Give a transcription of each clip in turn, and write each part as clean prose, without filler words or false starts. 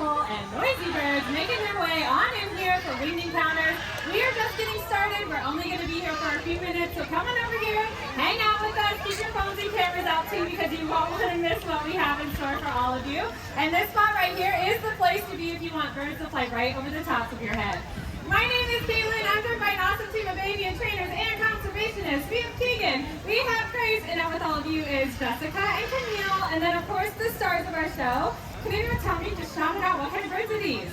beautiful and noisy birds making their way on in here for winged encounters. We are just getting started. We're only going to be here for a few minutes, so come on over here, hang out with us, keep your phones and cameras out too, because you won't want to miss what we have in store for all of you. And this spot right here is the place to be if you want birds to fly right over the tops of your head. My name is Caitlin. I'm joined by an awesome team of avian trainers and conservationists. We have Keegan, we have Grace, and now with all of you is Jessica and Camille, and then of course the stars of our show. Can anyone tell me, just shout it out, what kind of birds are these?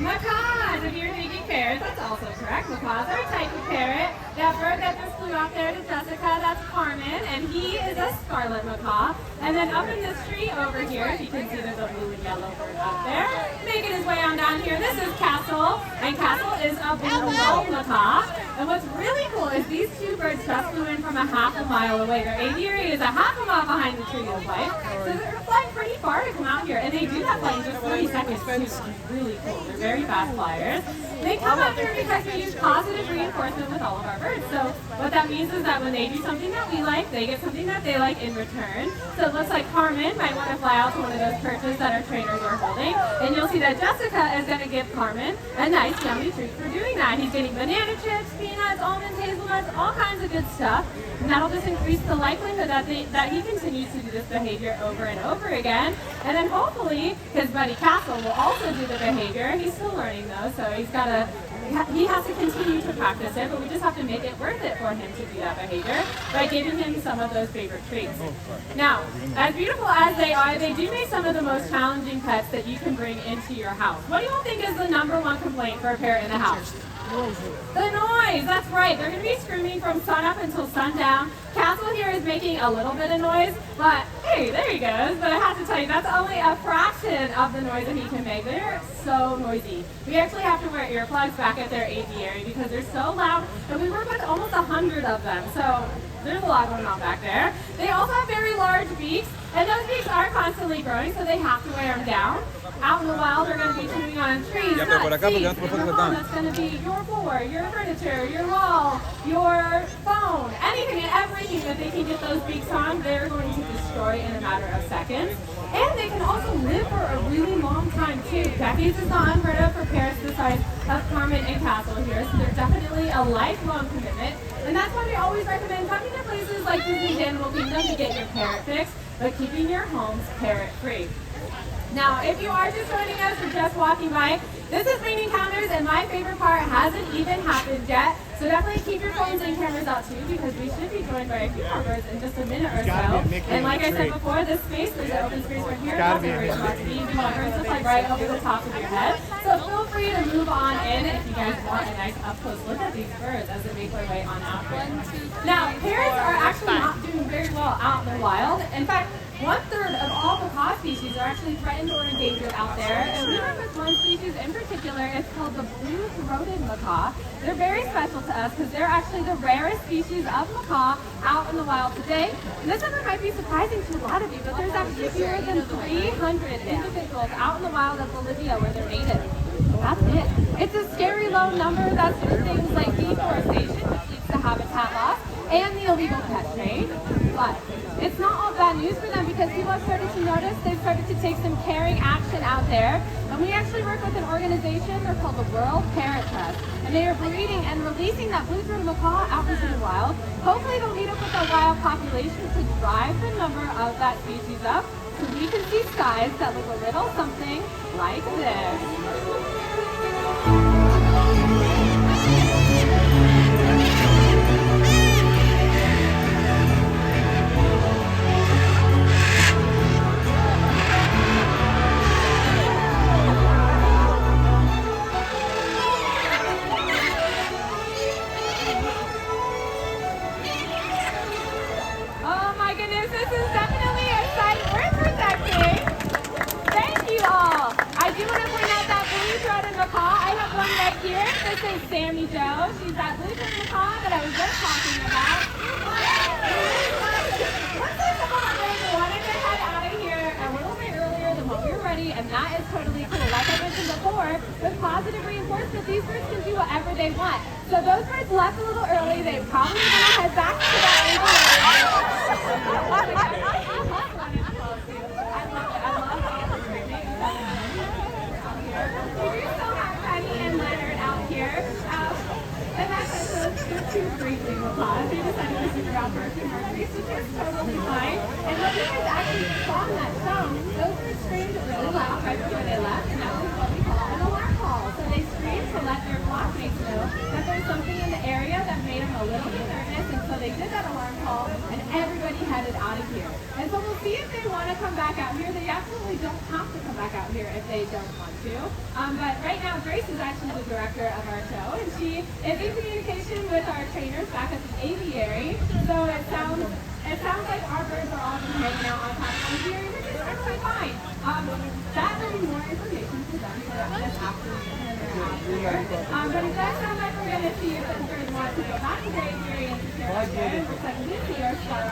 Macaws. If you're thinking parrots, that's also correct. Macaws are a type of parrot. That bird that just flew out there to Jessica, that's Carmen, and he is a scarlet macaw. And then up in this tree over here, if you can see there's a blue and yellow bird up there, making his way on down here. This is Castle, and Castle is a blue macaw. And what's really cool is these two birds just flew in from a half a mile away. Their aviary is a half a mile behind the tree of life. So they're flying pretty far to come out here, and they do that flight in just 30 seconds too, which is really cool. They're very fast flyers. They come up here because we use positive reinforcement with all of our birds. So what that means is that when they do something that we like, they get something that they like in return. So it looks like Carmen might want to fly out to one of those perches that our trainers are holding. And you'll see that Jessica is going to give Carmen a nice yummy treat for doing that. He's getting banana chips, peanuts, almonds, hazelnuts, all kinds of good stuff. And that'll just increase the likelihood that he continues to do this behavior over and over again. And then hopefully his buddy Castle will also do the behavior. He's still learning though, so he has to continue to practice it, but we just have to make it worth it for him to do that behavior by giving him some of those favorite treats. Now, as beautiful as they are, they do make some of the most challenging pets that you can bring into your house. What do you all think is the #1 complaint for a parrot in the house? The noise, that's right. They're going to be screaming from sun up until sundown. Castle here is making a little bit of noise, but hey, there he goes. But I have to tell you, that's only a fraction of the noise that he can make. They're so noisy. We actually have to wear earplugs back at their aviary because they're so loud, and we work with almost 100 of them. So there's a lot going on back there. They also have very large beaks, and those beaks are constantly growing, so they have to wear them down. Out in the wild, they're going to be chewing on trees, nuts, seeds, in your home. That's going to be your floor, your furniture, your wall, your phone, anything and everything that they can get those beaks on, they're going to destroy in a matter of seconds. And they can also live for a really long time too. Decades is not unheard of for parrots the size of Carmen and Castle here, so they're definitely a lifelong commitment. And that's why we always recommend coming to places like Disney's Animal Kingdom to get your parrot fix, but keeping your homes parrot-free. Now, if you are just joining us or just walking by, this is Winged Encounters, and my favorite part hasn't even happened yet. So definitely keep your phones and cameras out too, because we should be joined by a few more birds in just a minute or so. And like I said before, this space, there's an open space right here. That's a great spot to be. You want birds to fly right over the top of your head. So feel free to move on in if you guys want a nice up-close look at these birds as they make their way on out here. Now, parrots are actually not doing very well out in the wild. In fact, 1/3 of all macaw species are actually threatened or endangered out there. And we work with one species in particular. It's called the blue-throated macaw. They're very special to us because they're actually the rarest species of macaw out in the wild today. And this number might be surprising to a lot of you, but there's actually fewer than 300 individuals out in the wild of Bolivia where they're native. That's it. It's a scary low number. That's for things like deforestation, which leads to habitat loss, and the illegal pet trade. But it's not all bad news for them because people have started to notice, they've started to take some caring action out there. And we actually work with an organization, they're called the World Parrot Trust. And they are breeding and releasing that blue-throated macaw out into the wild. Hopefully they'll meet up with the wild population to drive the number of that species up so we can see skies that look a little something like this. This is Sammy Joe. She's that blue-throated macaw that I was just talking about. Looks like some of our birds wanted to head out of here a little bit earlier than what we were ready, and that is totally cool. Like I mentioned before, with positive reinforcement, these birds can do whatever they want. So those birds left a little early. They probably want to head back to that aviary. I love it. I love all the great names. right before they left, and that was what we call an alarm call. So they screamed to let their flockmates know that there's something in the area that made them a little bit nervous, and so they did that alarm call, and everybody headed out of here. And so we'll see if they want to come back out here. They absolutely don't have to come back out here if they don't want to. But right now, Grace is actually the director of our show, and she is in communication with our trainers back at the aviary. So it sounds like our birds are all just hanging out on top of the aviary, which is actually fine. That will be more information to them for this afternoon when they're out here. But it does sound like we're going to see if the birds want to go back to the aviary and secure it. It looks like Lucy, our star